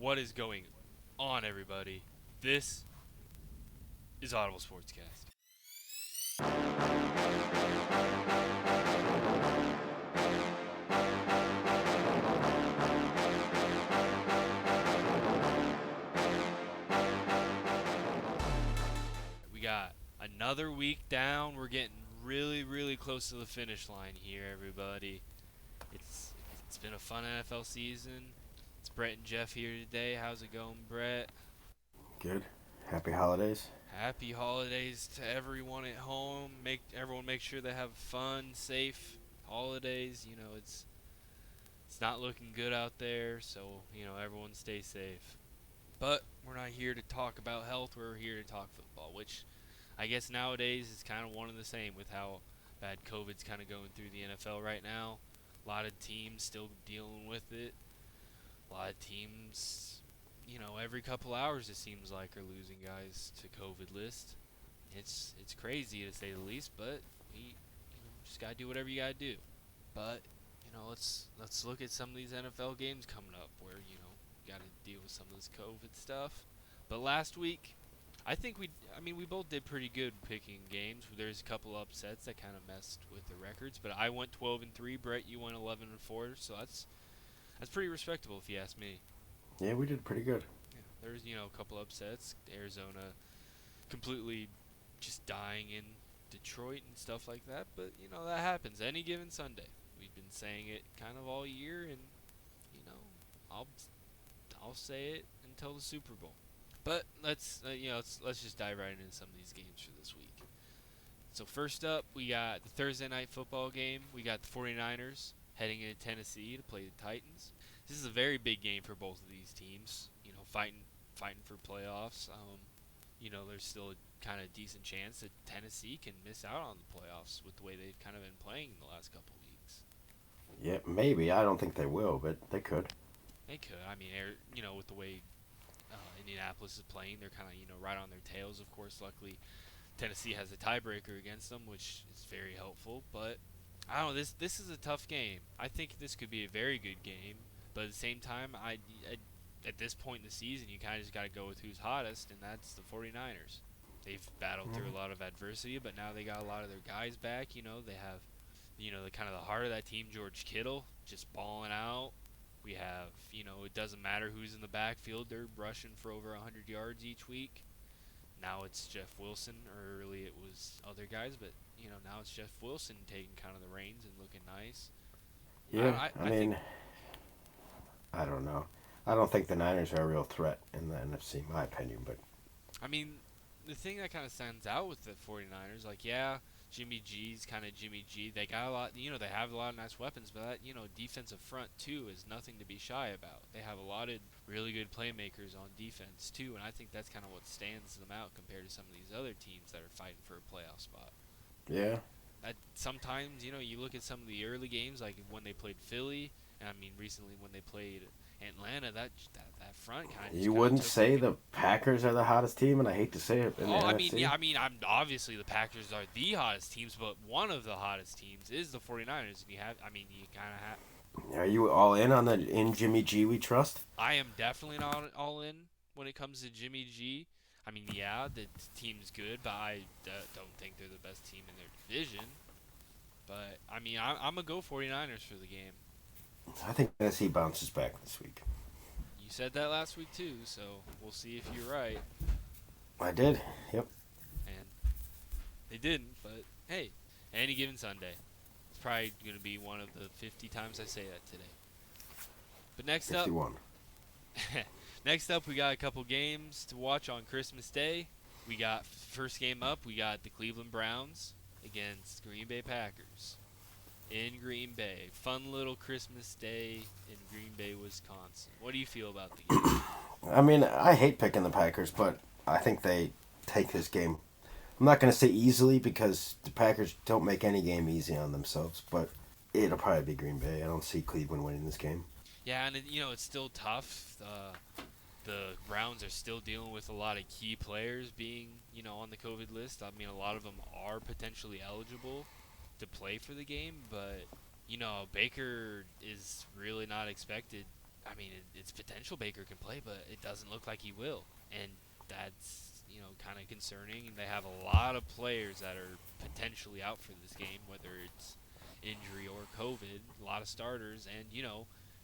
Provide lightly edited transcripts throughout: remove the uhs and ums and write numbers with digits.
What is going on, everybody? This is Audible Sportscast. We got another week down. We're getting really, really close to the finish line here, everybody. It's it's been a fun NFL season. It's Brett and Jeff here today. How's it going, Brett? Good. Happy holidays. Happy holidays to everyone at home. Make sure they have fun, safe holidays. It's not looking good out there, so everyone stay safe. But we're not here to talk about health. We're here to talk football, which I guess nowadays is kind of one and the same with how bad COVID's kind of going through the NFL right now. A lot of teams still dealing with it. A lot of teams, every couple hours it seems like are losing guys to COVID list. It's crazy to say the least, but we just gotta do whatever you gotta do. But let's look at some of these NFL games coming up where got to deal with some of this COVID stuff. But last week, I think we both did pretty good picking games. There's a couple upsets that kind of messed with the records, but I went 12-3. Brett, you went 11-4, so that's pretty respectable if you ask me. Yeah, we did pretty good. Yeah, there's a couple upsets. Arizona completely just dying in Detroit and stuff like that, but that happens any given Sunday. We've been saying it kind of all year, and you know I'll I'll say it until the Super Bowl. But let's just dive right into some of these games for this week. So first up, we got the Thursday night football game. We got the 49ers heading into Tennessee to play the Titans. This is a very big game for both of these teams. Fighting for playoffs. There's still a kind of decent chance that Tennessee can miss out on the playoffs with the way they've kind of been playing the last couple weeks. Yeah, maybe. I don't think they will, but they could. They could. I mean, with the way Indianapolis is playing, they're kind of right on their tails. Of course, luckily Tennessee has a tiebreaker against them, which is very helpful. But I don't know. This is a tough game. I think this could be a very good game, but at the same time, at this point in the season, you kind of just got to go with who's hottest, and that's the 49ers. They've battled through a lot of adversity, but now they got a lot of their guys back. They have, the kind of the heart of that team, George Kittle, just balling out. We have, it doesn't matter who's in the backfield; they're rushing for over 100 yards each week. Now it's Jeff Wilson, or early it was other guys, but now it's Jeff Wilson taking kind of the reins and looking nice. I Yeah, I, I I think mean, I don't know. I don't think the Niners are a real threat in the NFC, in my opinion, but I mean the thing that kind of stands out with the 49ers, like yeah, Jimmy G's kind of Jimmy G. They got a lot, they have a lot of nice weapons, but that defensive front too is nothing to be shy about. They have a lot of really good playmakers on defense too, and I think that's kind of what stands them out compared to some of these other teams that are fighting for a playoff spot. yeah. That sometimes you look at some of the early games like when they played Philly, and I mean recently when they played Atlanta, that front kind of just You kind of wouldn't took them. say the Packers are the hottest team, and I hate to say it in the Oh, I mean, NFC. yeah, I mean, I'm obviously the Packers are the hottest teams, but one of the hottest teams is the 49ers, and you kind of have. Are you all in on the in Jimmy G we trust? I am definitely not all in when it comes to Jimmy G. I mean, yeah, the team's good, but I don't think they're the best team in their division. But I mean, I'm gonna go 49ers for the game. I think Tennessee bounces back this week. You said that last week too, so we'll see if you're right. I did. Yep. And they didn't, but hey, any given Sunday. It's probably going to be one of the 50 times I say that today. But next up, 51. next up, we got a couple games to watch on Christmas Day. We got first game up. We got the Cleveland Browns against Green Bay Packers in Green Bay. Fun little Christmas Day in Green Bay, Wisconsin. What do you feel about the game? I mean, I hate picking the Packers, but I think they take this game. I'm not going to say easily because the Packers don't make any game easy on themselves, but it'll probably be Green Bay. I don't see Cleveland winning this game. Yeah, and it's still tough. The Browns are still dealing with a lot of key players being, on the COVID list. I mean, a lot of them are potentially eligible to play for the game, but Baker is really not expected I mean, it's potential Baker can play, but it doesn't look like he will, and that's kind of concerning. And they have a lot of players that are potentially out for this game, whether it's injury or COVID. A lot of starters, and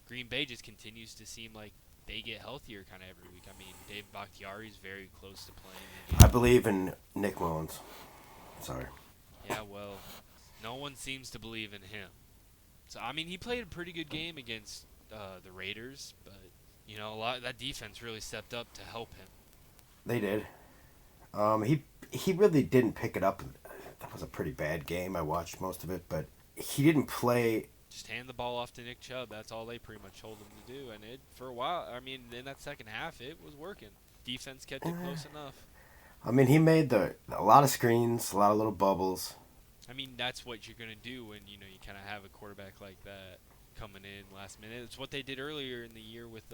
Green Bay just continues to seem like they get healthier kind of every week. I mean, David Bakhtiari is very close to playing I again. believe in Nick Mullins. Sorry. Yeah, well, no one seems to believe in him. So I mean, he played a pretty good game against the Raiders, but a lot that defense really stepped up to help him. They did. He really didn't pick it up. That was a pretty bad game. I watched most of it, but he didn't play. Just hand the ball off to Nick Chubb. That's all they pretty much told him to do, and it for a while. I mean, in that second half, it was working. Defense kept it close enough. I mean, he made a lot of screens, a lot of little bubbles. I mean, that's what you're gonna do when you kind of have a quarterback like that coming in last minute. It's what they did earlier in the year with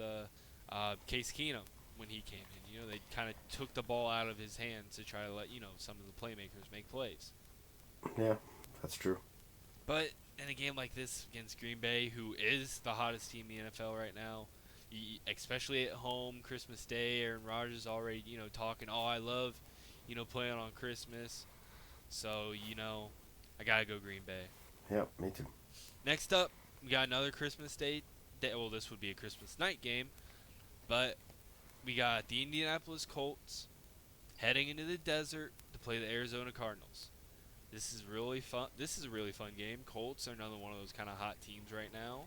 Case Keenum when he came in. They kind of took the ball out of his hands to try to let some of the playmakers make plays. Yeah, that's true. But in a game like this against Green Bay, who is the hottest team in the NFL right now, especially at home, Christmas Day, Aaron Rodgers already talking. Oh, I love playing on Christmas. So I gotta go Green Bay. Yep, me too. Next up, we got another Christmas Day. Well, this would be a Christmas night game, but we got the Indianapolis Colts heading into the desert to play the Arizona Cardinals. This is really fun. This is a really fun game. Colts are another one of those kind of hot teams right now,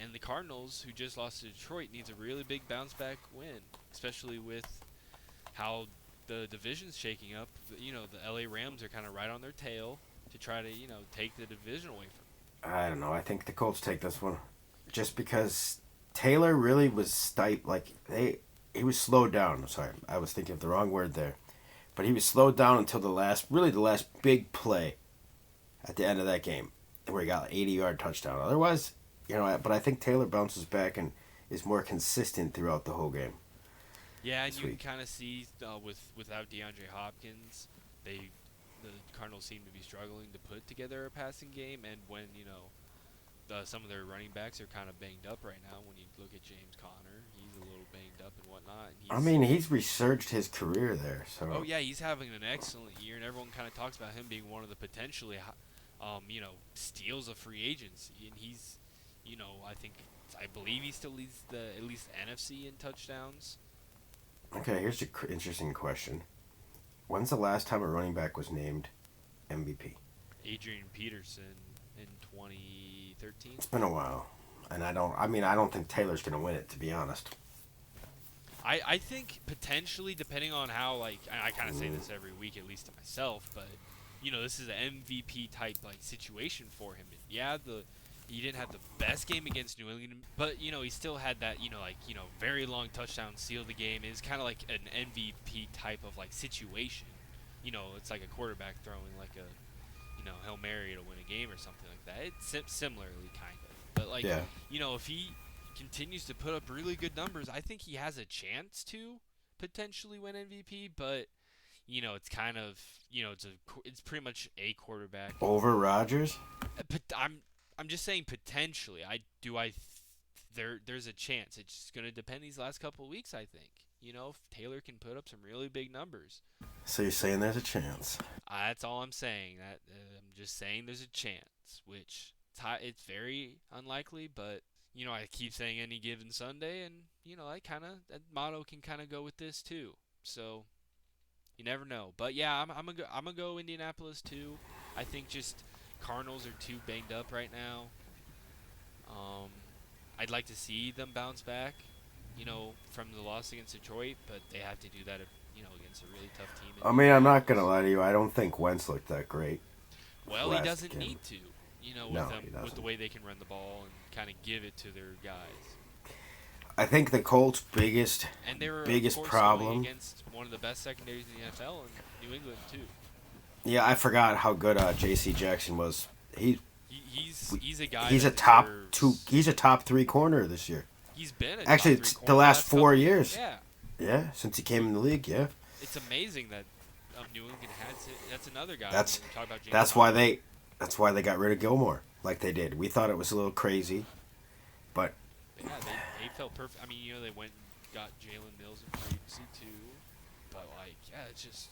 and the Cardinals, who just lost to Detroit, needs a really big bounce back win, especially with how the division's shaking up. The LA Rams are kind of right on their tail to try to take the division away from I don't know. I think the Colts take this one, just because Taylor really was he was slowed down. Sorry, I was thinking of the wrong word there, but he was slowed down until the last big play at the end of that game, where he got an 80-yard touchdown. Otherwise, but I think Taylor bounces back and is more consistent throughout the whole game. Yeah, and This you can week. kind of see without DeAndre Hopkins, the Cardinals seem to be struggling to put together a passing game, and when some of their running backs are kind of banged up right now. When you look at James Conner, he's a little banged up and whatnot. And I mean, he's resurged his career there, so. oh yeah, he's having an excellent year, and everyone kind of talks about him being one of the potentially, steals of free agency, and he's, I believe he still leads the at least NFC in touchdowns. Okay, here's an interesting question. When's the last time a running back was named MVP? Adrian Peterson in 2013. It's been a while, and I don't think Taylor's gonna win it, to be honest. I think potentially, depending on how, I kind of say this every week, at least to myself, but this is an MVP type situation for him. And yeah, he didn't have the best game against New England, but he still had that very long touchdown, seal the game. It was kind of like an MVP type of situation. It's like a quarterback throwing like a Hail Mary to win a game or something like that. It's similarly kind of, but Yeah. if he continues to put up really good numbers, I think he has a chance to potentially win MVP. But it's kind of it's pretty much a quarterback. Over Rodgers? But I'm just saying potentially. There's a chance. It's just gonna depend these last couple of weeks. I think if Taylor can put up some really big numbers. So you're saying there's a chance? That's all I'm saying. That I'm just saying there's a chance, which it's very unlikely, but I keep saying any given Sunday, and that motto can kind of go with this too. So you never know. But yeah, I'm gonna go Indianapolis too. I think just Cardinals are too banged up right now. Um, I'd like to see them bounce back, from the loss against Detroit, but they have to do that, against a really tough team in I mean, I'm not Indianapolis. gonna lie to you. I don't think Wentz looked that great Well, he last doesn't game. need to, No, with them he with the doesn't. way they can run the ball and kind of give it to their guys. I think the Colts' biggest And they were, of biggest course, going problem. against one of the best secondaries in the NFL in New England too. Yeah, I forgot how good J.C. Jackson was. He's a guy. He's that a top deserves- two. He's a top three corner this year. He's been a Actually, top three it's corner the last couple 4 of years. Yeah, Yeah, since he came in the league. Yeah, it's amazing that New England has it. That's another guy. That's- when we talk about James that's why Conner. they got rid of Gilmore like they did. We thought it was a little crazy, but But yeah, they felt perfect. I mean, they went and got Jalen Mills in free agency too. But like, yeah, it's just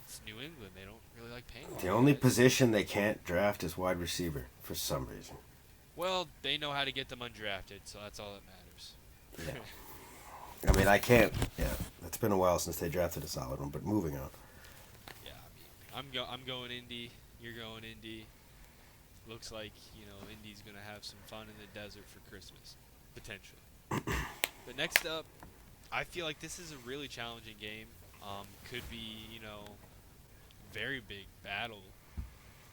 it's New England. They don't really like paying a lot The of only guys. position they can't draft is wide receiver for some reason. Well, they know how to get them undrafted, so that's all that Yeah. matters. I mean, I can't. Yeah, it's been a while since they drafted a solid one. But moving on. Yeah, I mean, I'm going Indy. You're going Indy. Looks like Indy's gonna have some fun in the desert for Christmas, potentially. But next up, I feel like this is a really challenging game. Could be very big battle.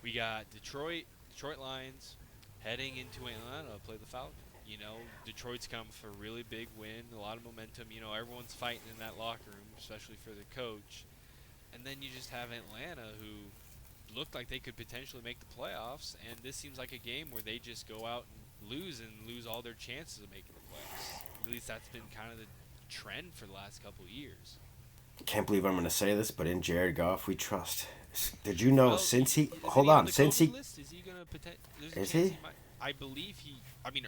We got Detroit Lions heading into Atlanta to play the Falcons. Detroit's come for a really big win, a lot of momentum. Everyone's fighting in that locker room, especially for their coach. And then you just have Atlanta, who looked like they could potentially make the playoffs, and this seems like a game where they just go out and lose all their chances of making the playoffs. At least that's been kind of the trend for the last couple of years. Can't believe I'm going to say this, but in Jared Goff we trust. Did you know Well, since he isn't hold he on on the since COVID he list? Is he gonna There's a is chance he? might. I believe he. I mean,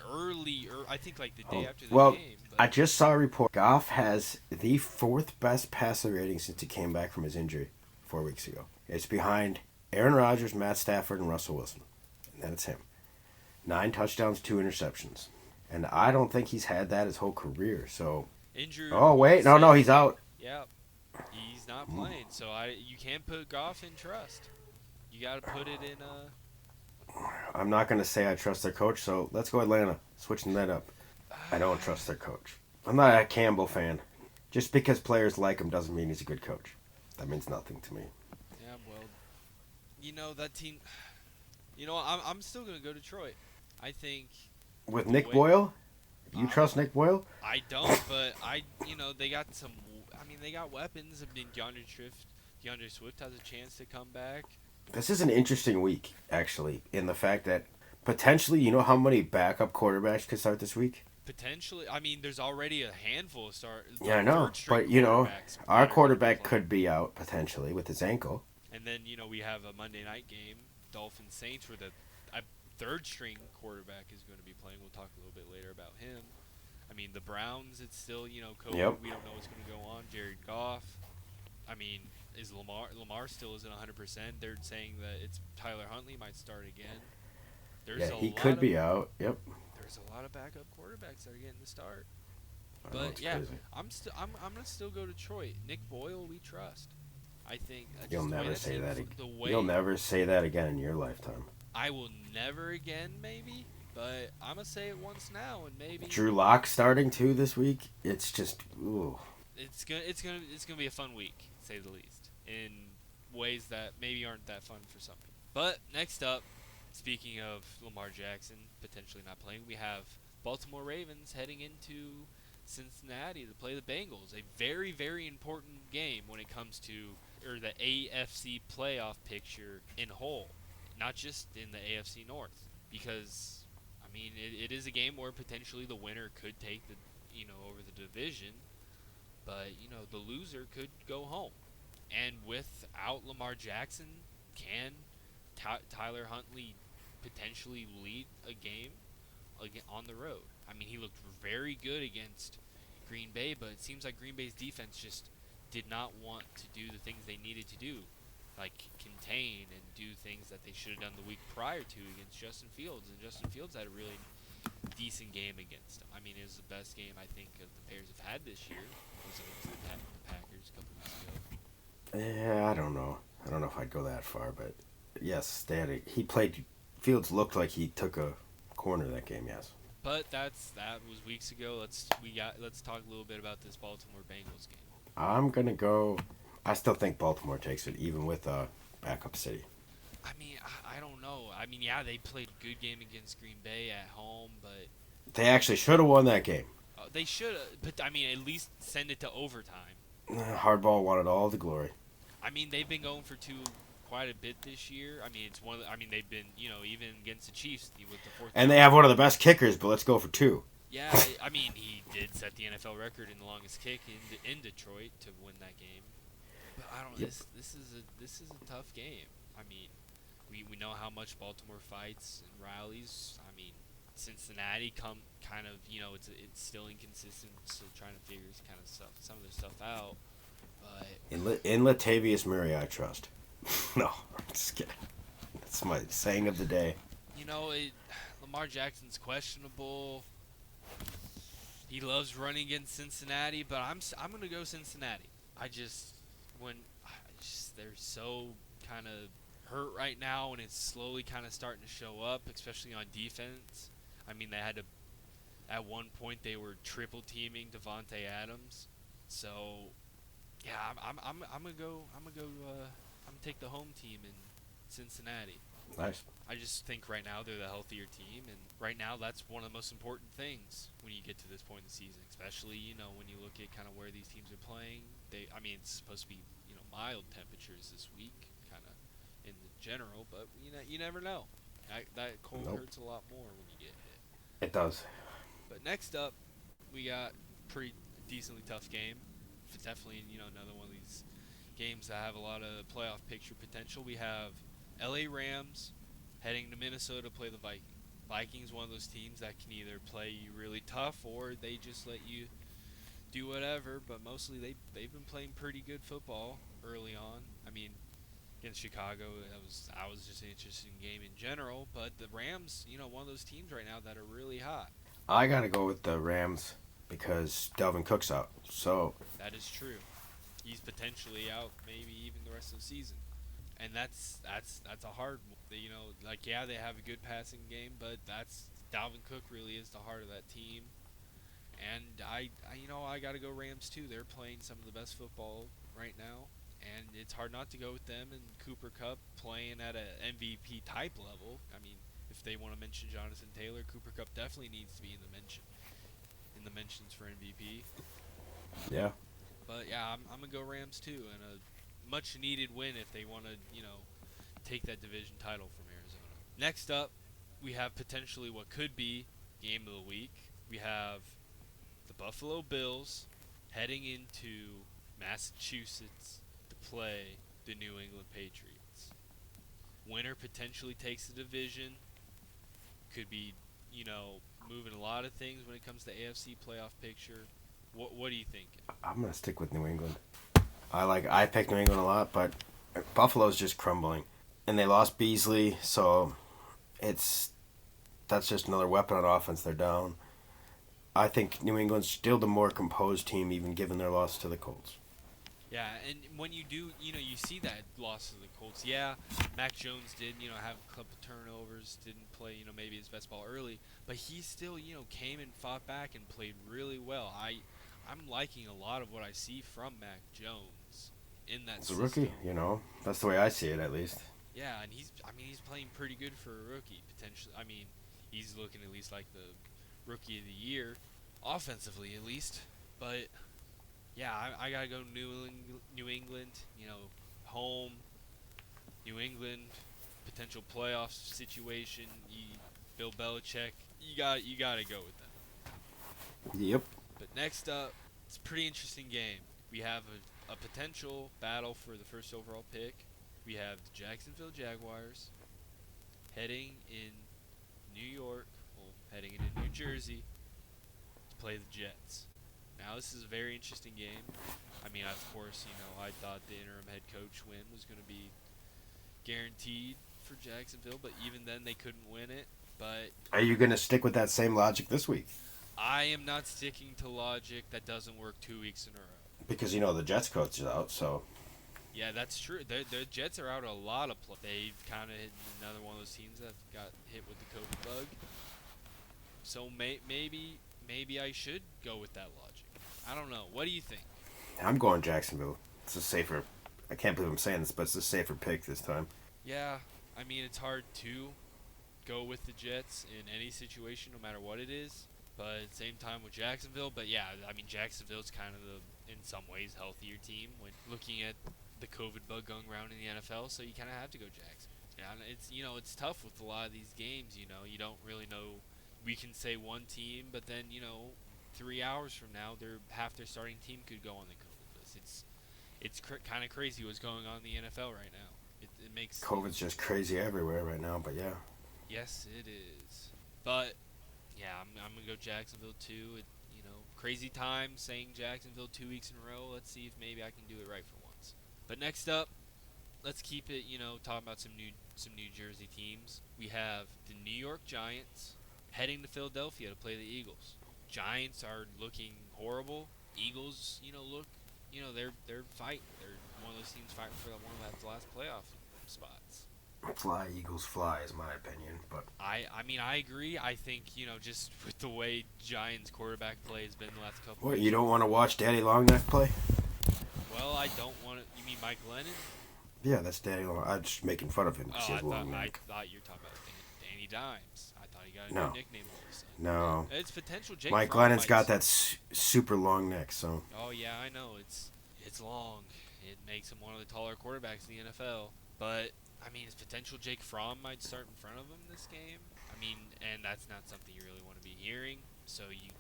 I think like the day Oh, after the well, game. I But just saw a report. Goff has the fourth best passer rating since he came back from his injury 4 weeks ago. It's behind Aaron Rodgers, Matt Stafford, and Russell Wilson, and then it's him. 9 touchdowns, 2 interceptions, and I don't think he's had that his whole career. So, injured. oh wait, no, he's out. Yeah, he's not playing. So you can't put Goff in trust. You got to put it in. I'm not going to say I trust their coach, so let's go Atlanta. Switching that up. I don't trust their coach. I'm not a Campbell fan. Just because players like him doesn't mean he's a good coach. That means nothing to me. Yeah, well, that team. I'm still gonna go Detroit. I think With the Nick way- Boyle? You I trust Nick Boyle? I don't, but they got some. I mean, they got weapons. I mean, DeAndre Swift has a chance to come back. This is an interesting week, actually, in the fact that potentially, you know how many backup quarterbacks could start this week? Potentially, I mean, there's already a handful of Yeah, I know. But, our quarterback could be out, potentially, with his ankle. And then, we have a Monday night game, Dolphins Saints, where the third string quarterback is going to be playing. We'll talk a little bit later about him. I mean, the Browns, it's still, COVID. Yep. We don't know what's going to go on. Jared Goff. I mean, is Lamar still isn't 100%. They're saying that it's Tyler Huntley might start again. He could be out. Yep. There's a lot of backup quarterbacks that are getting the start. I know, it's yeah, crazy. I'm gonna still go Detroit. Nick Boyle, we trust. I think You'll just the way never say that. The way You'll never say that again in your lifetime. I will never again, maybe. But I'm gonna say it once now, and maybe Drew Lock starting too this week. It's just ooh. it's gonna be a fun week, to say the least, in ways that maybe aren't that fun for some people. But next up, speaking of Lamar Jackson potentially not playing, we have Baltimore Ravens heading into Cincinnati to play the Bengals. A very, very important game when it comes to the AFC playoff picture in whole, not just in the AFC North. Because, I mean, it is a game where potentially the winner could take over the division, but, the loser could go home. And without Lamar Jackson, can Tyler Huntley potentially lead a game on the road? I mean, he looked very good against Green Bay, but it seems like Green Bay's defense just did not want to do the things they needed to do, like contain and do things that they should have done the week prior to against Justin Fields. And Justin Fields had a really decent game against them. I mean, it was the best game I think the Bears have had this year. It was against the Packers a couple weeks ago. Yeah, I don't know. I don't know if I'd go that far, but yes, he played. Fields looked like he took a corner that game. Yes. But that was weeks ago. Let's talk a little bit about this Baltimore Bengals game. I'm gonna go. I still think Baltimore takes it, even with backup City. I mean, I don't know. I mean, yeah, they played a good game against Green Bay at home, but They actually should have won that game. they should. But I mean, at least send it to overtime. Hardball wanted all the glory. I mean, they've been going for two quite a bit this year. I mean, they've been even against the Chiefs with the fourth. And they have one of the best kickers, but let's go for 2. Yeah, I mean, he did set the NFL record in the longest kick in Detroit to win that game. But I don't. Yep. This is a tough game. I mean, we know how much Baltimore fights and rallies. I mean, Cincinnati come kind of, it's still inconsistent, still trying to figure kind of some of their stuff out. But In Latavius Murray, I trust. No, I'm just kidding. That's my saying of the day. Lamar Jackson's questionable. He loves running against Cincinnati, but I'm gonna go Cincinnati. I just when I just they're so kind of hurt right now, and it's slowly kind of starting to show up, especially on defense. I mean, they had to at one point they were triple teaming Devontae Adams, so yeah, I'm gonna go. I'm gonna take the home team in Cincinnati. Nice. I just think right now they're the healthier team, and right now that's one of the most important things when you get to this point in the season, especially when you look at kind of where these teams are playing. I mean, it's supposed to be mild temperatures this week, kind of in the general, but you never know. That cold Nope. hurts a lot more when you get hit. It does. But next up, we got pretty decently tough game. It's definitely another one of these games that have a lot of playoff picture potential. We have L.A. Rams heading to Minnesota to play the Vikings. Vikings, one of those teams that can either play you really tough or they just let you do whatever. But mostly they've been playing pretty good football early on. I mean, against Chicago, that was just an interesting game in general. But the Rams, one of those teams right now that are really hot. I gotta go with the Rams because Delvin Cook's out. So That is true. He's potentially out, maybe even the rest of the season, and that's a hard. Yeah, they have a good passing game, but that's Dalvin Cook really is the heart of that team. And I got to go Rams too. They're playing some of the best football right now, and it's hard not to go with them. And Cooper Kupp playing at a MVP type level. I mean, if they want to mention Jonathan Taylor, Cooper Kupp definitely needs to be in the mentions for MVP. yeah, But yeah, I'm gonna go Rams too, and a much needed win if they want to take that division title from Arizona. Next up, we have potentially what could be game of the week. We have the Buffalo Bills heading into Massachusetts to play the New England Patriots. Winner potentially takes the division. Could be, moving a lot of things when it comes to AFC playoff picture. What do you think? I'm gonna stick with New England. I picked New England a lot, but Buffalo's just crumbling, and they lost Beasley, so that's just another weapon on offense. They're down. I think New England's still the more composed team, even given their loss to the Colts. Yeah, and when you do, you see that loss to the Colts. Yeah, Mac Jones did, have a couple turnovers, didn't play, maybe his best ball early, but he still, came and fought back and played really well. I'm liking a lot of what I see from Mac Jones in that As a system. rookie, that's the way I see it, at least. Yeah, and he's playing pretty good for a rookie potentially. I mean, he's looking at least like the rookie of the year, offensively at least. But yeah, I gotta go New England. Home, New England, potential playoff situation. Bill Belichick. You gotta go with them. Yep. But next up, it's a pretty interesting game. We have a potential battle for the first overall pick. We have the Jacksonville Jaguars heading in heading into New Jersey to play the Jets. Now, this is a very interesting game. I mean, of course, I thought the interim head coach win was going to be guaranteed for Jacksonville, but even then they couldn't win it. But Are you gonna stick with that same logic this week? I am not sticking to logic that doesn't work 2 weeks in a row. Because the Jets coach is out, so Yeah, that's true. The Jets are out a lot of play. They've kind of hit another one of those teams that got hit with the COVID bug. So maybe I should go with that logic. I don't know. What do you think? I'm going Jacksonville. It's a safer. I can't believe I'm saying this, but it's a safer pick this time. Yeah, I mean, it's hard to go with the Jets in any situation, no matter what it is. But at the same time with Jacksonville, but yeah, I mean, Jacksonville's kind of in some ways, healthier team when looking at the COVID bug going around in the NFL. So you kind of have to go Jackson. Yeah, and it's tough with a lot of these games. You don't really know. We can say one team, but then 3 hours from now, half their starting team could go on the COVID list. It's kind of crazy what's going on in the NFL right now. It makes COVID's just crazy everywhere right now, but yeah. Yes, it is. But Yeah, I'm gonna go Jacksonville too. Crazy time saying Jacksonville 2 weeks in a row. Let's see if maybe I can do it right for once. But next up, let's keep it, talking about some New Jersey teams. We have the New York Giants heading to Philadelphia to play the Eagles. Giants are looking horrible. Eagles, look, they're fighting. They're one of those teams fighting for one of the last playoff spots. Fly, Eagles, fly is my opinion, but I mean I agree. I think just with the way Giants quarterback play has been the last couple what, weeks. you don't want to watch Daddy Longneck play? Well, I don't want to. You mean Mike Lennon? Yeah, that's Daddy Long. I'm just making fun of him because Oh, he has a long I neck. thought you were talking about Danny Dimes. I thought he got a No. new nickname all of a sudden. No. It's potential. Jake Mike Fromm Lennon's might. got that super long neck, so. Oh yeah, I know. It's long. It makes him one of the taller quarterbacks in the NFL. But I mean, his potential Jake Fromm might start in front of him this game. I mean, and that's not something you really want to be hearing. So you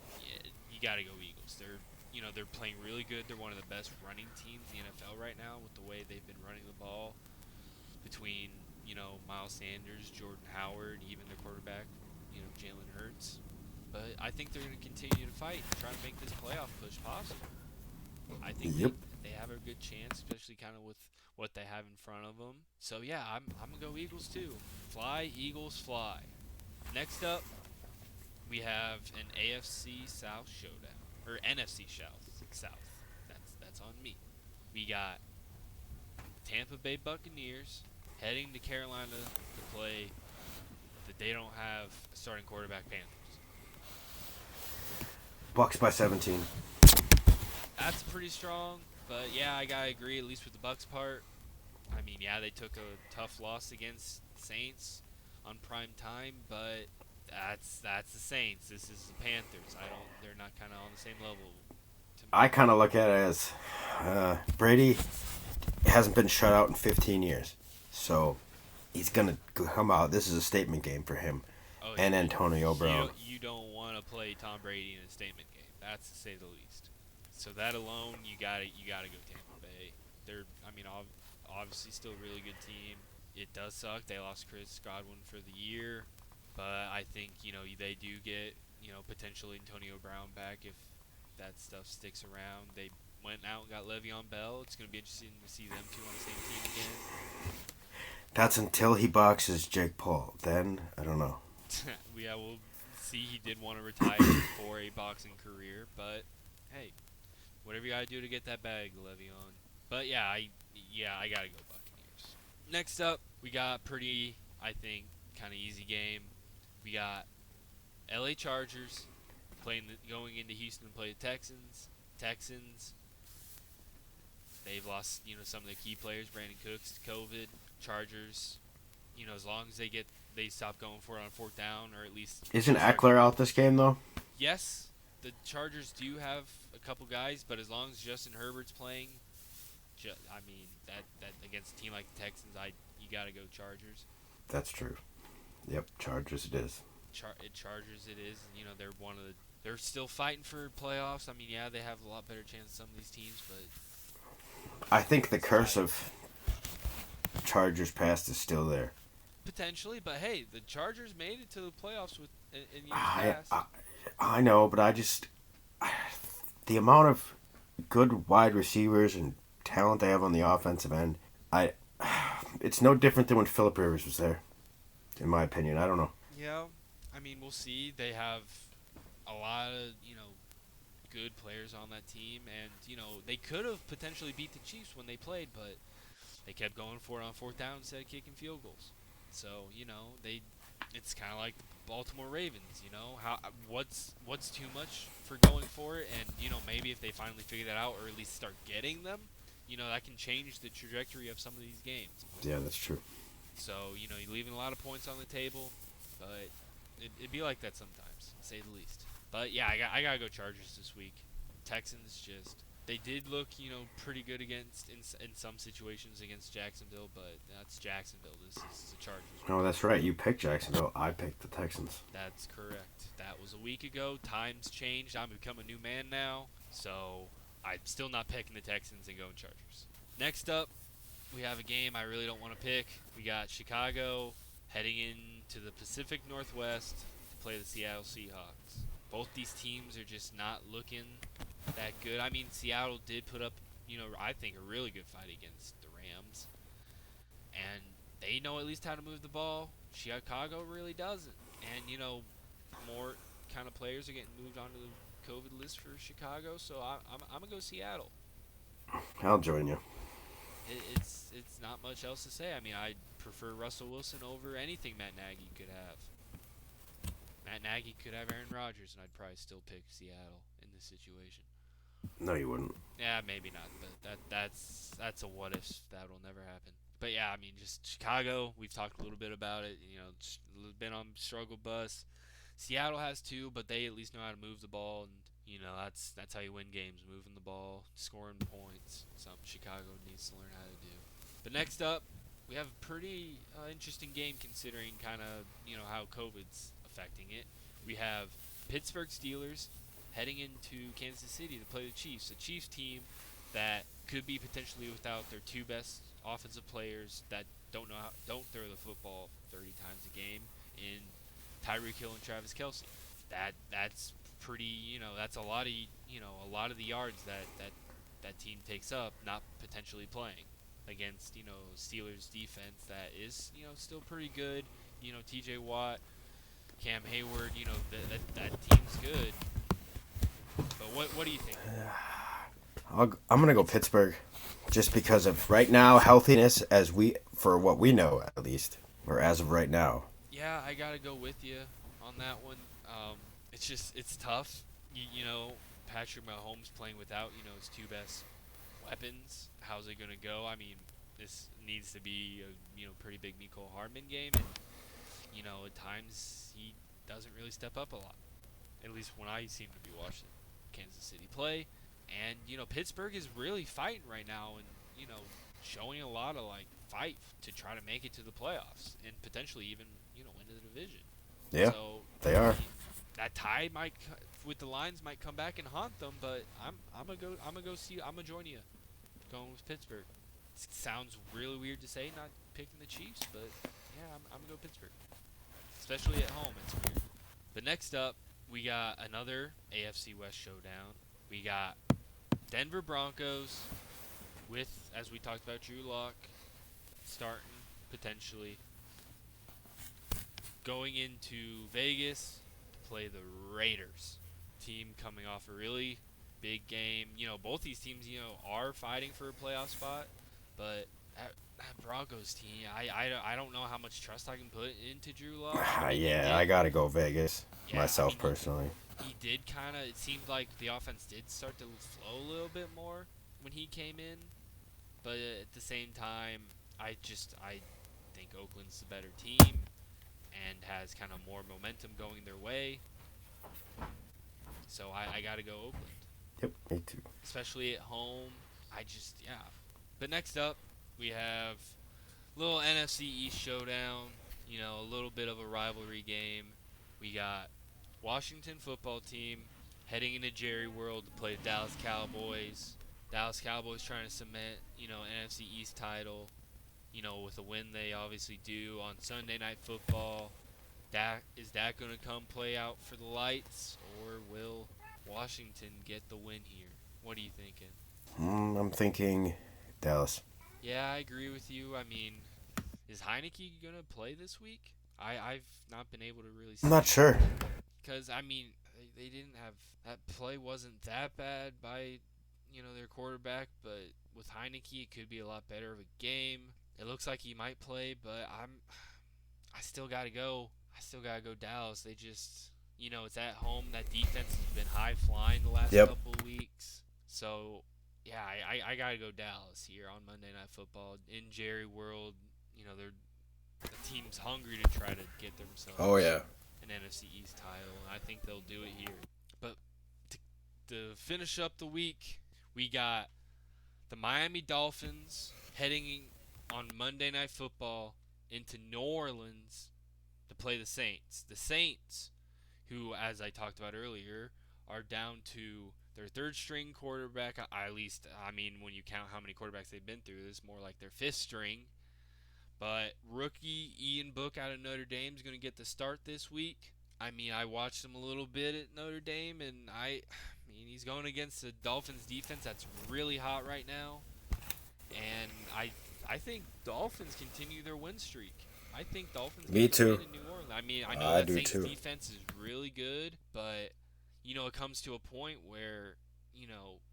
got to go Eagles. They're playing really good. They're one of the best running teams in the NFL right now with the way they've been running the ball between Miles Sanders, Jordan Howard, even their quarterback, Jalen Hurts. But I think they're going to continue to fight and try to make this playoff push possible. I think Yep. they have a good chance, especially kind of with what they have in front of them. So yeah, I'm gonna go Eagles too. Fly, Eagles, fly. Next up, we have an AFC South showdown or NFC South. That's on me. We got Tampa Bay Buccaneers heading to Carolina to play that they don't have a starting quarterback Panthers. Bucks by 17. That's pretty strong, but yeah, I gotta agree at least with the Bucks part. I mean, yeah, they took a tough loss against Saints on prime time, but that's the Saints. This is the Panthers. They're not kind of on the same level. I kind of look at it as Brady hasn't been shut out in 15 years. So he's going to come out. This is a statement game for him and Antonio Brown. You don't want to play Tom Brady in a statement game. That's to say the least. So that alone, you gotta go Tampa Bay. Obviously still a really good team. It does suck they lost Chris Godwin for the year, but I think they do get potentially Antonio Brown back if that stuff sticks around. They went out and got Le'Veon Bell. It's gonna be interesting to see them two on the same team again. That's until he boxes Jake Paul. Then, I don't know. Yeah, we'll see. He did want to retire for a boxing career, but hey, whatever you gotta do to get that bag, Le'Veon. But yeah, I gotta go Buccaneers. Next up, we got pretty, I think, kind of easy game. We got L.A. Chargers going into Houston to play the Texans. Texans, they've lost some of their key players. Brandon Cooks to COVID. Chargers, as long as they stop going for it on fourth down, or at least Isn't Eckler out this game though? Yes, the Chargers do have a couple guys, but as long as Justin Herbert's playing, I mean that against a team like the Texans, you gotta go Chargers. That's true. Yep, Chargers it is. Chargers it is. They're still fighting for playoffs. I mean, yeah, they have a lot better chance than some of these teams, but I think the curse of Chargers past is still there. potentially. But hey, the Chargers made it to the playoffs in years I, past. I know, but the amount of good wide receivers and talent they have on the offensive end, it's no different than when Phillip Rivers was there, in my opinion. I don't know. Yeah, I mean, we'll see. They have a lot of good players on that team, and they could have potentially beat the Chiefs when they played, but they kept going for it on fourth down instead of kicking field goals. So it's kind of like the Baltimore Ravens. What's too much for going for it, and maybe if they finally figure that out, or at least start getting them, that can change the trajectory of some of these games. Yeah, that's true. So you're leaving a lot of points on the table, but it'd be like that sometimes, to say the least. But yeah, I gotta go Chargers this week. Texans they did look pretty good against in some situations against Jacksonville, but that's Jacksonville. This is the Chargers. No, that's right. You picked Jacksonville. I picked the Texans. That's correct. That was a week ago. Times changed. I'm become a new man now, so I'm still not picking the Texans and going Chargers. Next up, we have a game I really don't want to pick. We got Chicago heading into the Pacific Northwest to play the Seattle Seahawks. Both these teams are just not looking that good. I mean, Seattle did put up, I think a really good fight against the Rams, and they know at least how to move the ball. Chicago really doesn't, and more kind of players are getting moved onto the COVID list for Chicago. So I'm gonna go Seattle. I'll join you. It's not much else to say. I mean, I prefer Russell Wilson over anything Matt Nagy could have. Matt Nagy could have Aaron Rodgers, and I'd probably still pick Seattle in this situation. No, you wouldn't. Yeah, maybe not, but that's a what if. That'll never happen. But yeah, I mean, just Chicago. We've talked a little bit about it. Been on struggle bus. Seattle has too, but they at least know how to move the ball, and that's how you win games, moving the ball, scoring points. Something Chicago needs to learn how to do. But next up, we have a pretty interesting game considering kind of how COVID's affecting it. We have Pittsburgh Steelers heading into Kansas City to play the Chiefs, a Chiefs team that could be potentially without their two best offensive players that don't throw the football 30 times a game in Tyreek Hill and Travis Kelce. That's pretty, that's a lot of the yards that team takes up not potentially playing against, Steelers defense that is, still pretty good. TJ Watt, Cam Hayward, that team's good. But what do you think? I'm gonna go Pittsburgh, just because of right now healthiness, for what we know at least, or as of right now. Yeah, I gotta go with you on that one. It's tough. Patrick Mahomes playing without his two best weapons. How's it gonna go? I mean, this needs to be a pretty big Mecole Hardman game, and at times he doesn't really step up a lot. At least when I seem to be watching Kansas City play, and Pittsburgh is really fighting right now, and showing a lot of fight to try to make it to the playoffs and potentially even win the division. Yeah, so, they are. That tie with the Lions might come back and haunt them, but I'm gonna join you, going with Pittsburgh. It sounds really weird to say not picking the Chiefs, but yeah, I'm gonna go Pittsburgh, especially at home. It's weird. But next up, we got another AFC West showdown. We got Denver Broncos with, as we talked about, Drew Lock starting potentially, going into Vegas to play the Raiders. Team coming off a really big game. Both these teams, are fighting for a playoff spot, but that Broncos team, I don't know how much trust I can put into Drew Lock. I gotta go Vegas myself personally. He did kind of. It seemed like the offense did start to flow a little bit more when he came in, but at the same time, I think Oakland's the better team and has kind of more momentum going their way. So I gotta go Oakland. Yep, me too. Especially at home. But next up, we have a little NFC East showdown. A little bit of a rivalry game. We got Washington football team heading into Jerry World to play the Dallas Cowboys. Dallas Cowboys trying to cement, NFC East title, with a win they obviously do on Sunday Night Football. Is that going to come play out for the lights, or will Washington get the win here? What are you thinking? I'm thinking Dallas. Yeah, I agree with you. I mean, is Heineke going to play this week? I've not been able to really see. I'm not sure. Because, I mean, they didn't have – that play wasn't that bad by, their quarterback. But with Heineke, it could be a lot better of a game. It looks like he might play, but I still got to go. I still got to go Dallas. They just – it's at home. That defense has been high-flying the last couple of weeks. So, yeah, I got to go Dallas here on Monday Night Football. In Jerry World, the team's hungry to try to get themselves an NFC East title, and I think they'll do it here. But to finish up the week, we got the Miami Dolphins heading on Monday Night Football into New Orleans to play the Saints. The Saints, who, as I talked about earlier, are down to their third-string quarterback. When you count how many quarterbacks they've been through, it's more like their fifth string. But rookie Ian Book out of Notre Dame is going to get the start this week. I mean, I watched him a little bit at Notre Dame, and I mean, he's going against the Dolphins defense that's really hot right now, and I think Dolphins continue their win streak. I think Dolphins get Me the win too. in New Orleans. I mean, I know I that do Saints too. defense is really good, but it comes to a point where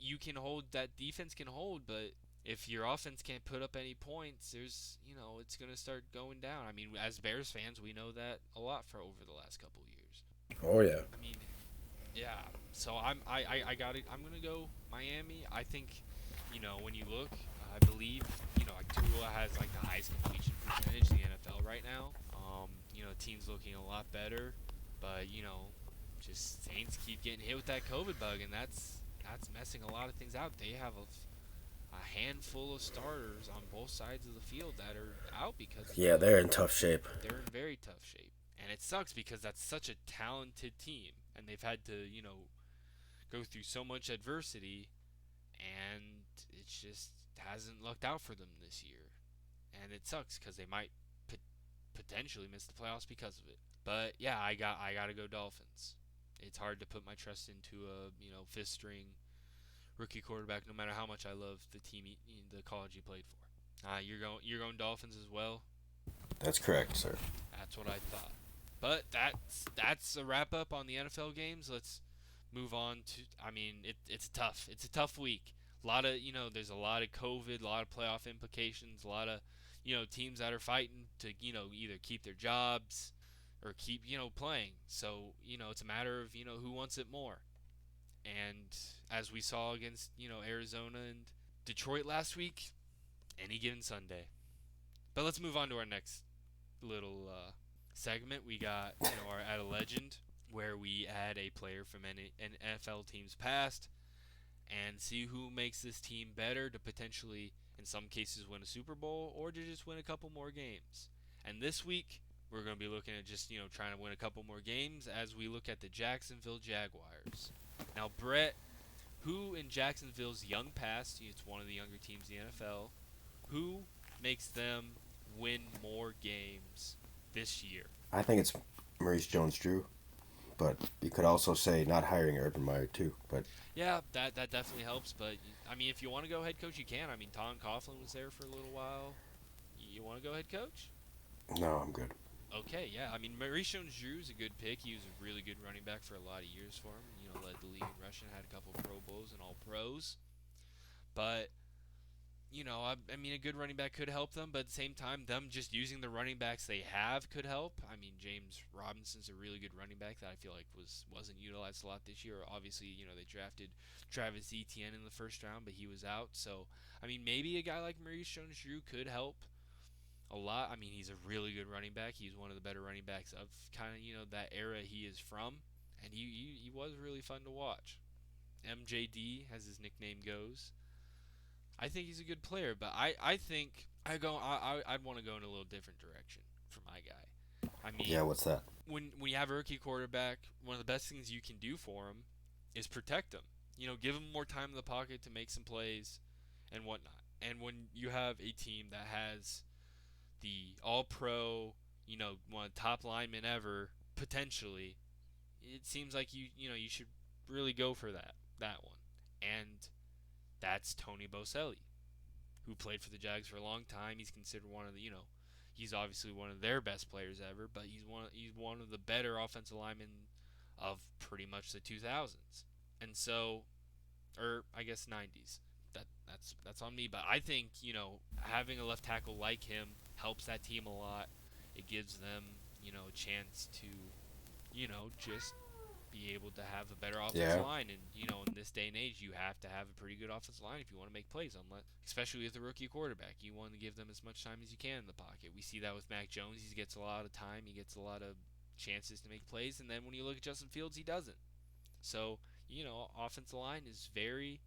you can hold that defense can hold, but if your offense can't put up any points, it's gonna start going down. I mean, as Bears fans, we know that a lot for over the last couple of years. Oh yeah. I mean, yeah. So I got it. I'm gonna go Miami. I think, when you look, I believe, like Tua has like the highest completion percentage in the NFL right now. Team's looking a lot better, but just Saints keep getting hit with that COVID bug, and that's messing a lot of things out. They have a handful of starters on both sides of the field that are out because of Yeah, COVID. they're in tough shape. They're in very tough shape. And it sucks because that's such a talented team. And they've had to, go through so much adversity. And it just hasn't lucked out for them this year. And it sucks because they might potentially miss the playoffs because of it. But yeah, I got to go Dolphins. It's hard to put my trust into a fifth string rookie quarterback, no matter how much I love the team, the college he played for. You're going Dolphins as well. That's correct, sir. That's what I thought. But that's a wrap up on the NFL games. Let's move on to. I mean, it's tough. It's a tough week. A lot of there's a lot of COVID, a lot of playoff implications, a lot of teams that are fighting to either keep their jobs or keep playing. So it's a matter of who wants it more. And as we saw against Arizona and Detroit last week, any given Sunday. But let's move on to our next little segment. We got our Add a Legend, where we add a player from an NFL team's past and see who makes this team better to potentially, in some cases, win a Super Bowl or to just win a couple more games. And this week, we're going to be looking at just trying to win a couple more games as we look at the Jacksonville Jaguars. Now, Brett, who in Jacksonville's young past, it's one of the younger teams in the NFL, who makes them win more games this year? I think it's Maurice Jones-Drew, but you could also say not hiring Urban Meyer too. But Yeah, that definitely helps. But I mean, if you want to go head coach, you can. I mean, Tom Coughlin was there for a little while. You want to go head coach? no, I'm good. Okay, yeah. I mean, Maurice Jones-Drew is a good pick. He was a really good running back for a lot of years for him. Led the league in rushing, had a couple Pro Bowls and All Pros. But I mean, a good running back could help them, but at the same time, them just using the running backs they have could help. I mean, James Robinson's a really good running back that I feel like wasn't utilized a lot this year. Obviously, they drafted Travis Etienne in the first round, but he was out. So, I mean, maybe a guy like Maurice Jones-Drew could help a lot. I mean, he's a really good running back. He's one of the better running backs of kind of that era he is from, and he was really fun to watch. MJD, as his nickname goes. I think he's a good player, but I think I'd want to go in a little different direction for my guy. I Yeah, mean, what's that? when you have a rookie quarterback, one of the best things you can do for him is protect him. Give him more time in the pocket to make some plays and whatnot. And when you have a team that has the All-Pro, one of the top linemen ever potentially, it seems like you should really go for that one. And that's Tony Boselli, who played for the Jags for a long time. He's considered one of the, he's obviously one of their best players ever, but he's one of the better offensive linemen of pretty much the 2000s. And so, or I guess 90s. That's on me, but I think, having a left tackle like him helps that team a lot. It gives them, a chance to, just be able to have a better offensive Yeah. line. And in this day and age, you have to have a pretty good offensive line if you want to make plays. Unless, especially with a rookie quarterback, you want to give them as much time as you can in the pocket. We see that with Mac Jones. He gets a lot of time. He gets a lot of chances to make plays. And then when you look at Justin Fields, he doesn't. So offensive line is very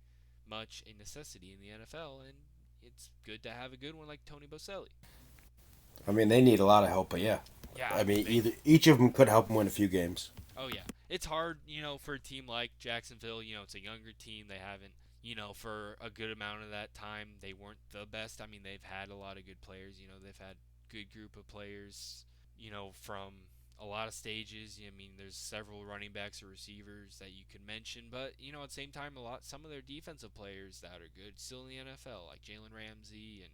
much a necessity in the NFL, and it's good to have a good one like Tony Boselli. I mean, they need a lot of help, but yeah. Yeah, I mean, they either each of them could help them win a few games. Oh yeah, it's hard, for a team like Jacksonville. It's a younger team. They haven't, for a good amount of that time, they weren't the best. I mean, they've had a lot of good players. They've had good group of players. From a lot of stages. I mean, there's several running backs or receivers that you could mention, but at the same time, some of their defensive players that are good still in the NFL, like Jalen Ramsey and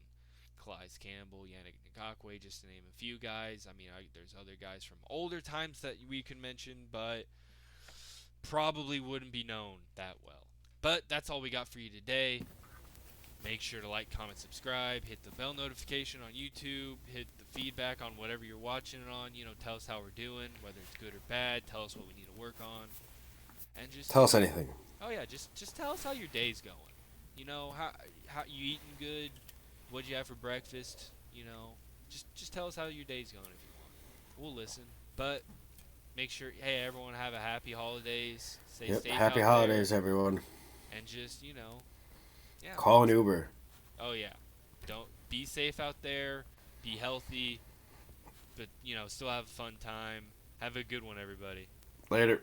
Calais Campbell, Yannick Ngakoue, just to name a few guys. I mean, there's other guys from older times that we can mention, but probably wouldn't be known that well. But that's all we got for you today. Make sure to like, comment, subscribe, hit the bell notification on YouTube, hit the feedback on whatever you're watching it on. Tell us how we're doing, whether it's good or bad. Tell us what we need to work on, and just Tell us anything. oh yeah, just tell us how your day's going. How you eating good? What'd you have for breakfast? Just tell us how your day's going if you want. We'll listen, but make sure, hey, everyone, have a happy holidays. Stay Yep. safe Happy out there, holidays, everyone. and just yeah. Call an Uber. Oh yeah. Don't be safe out there. Be healthy, but still have a fun time. Have a good one, everybody. Later.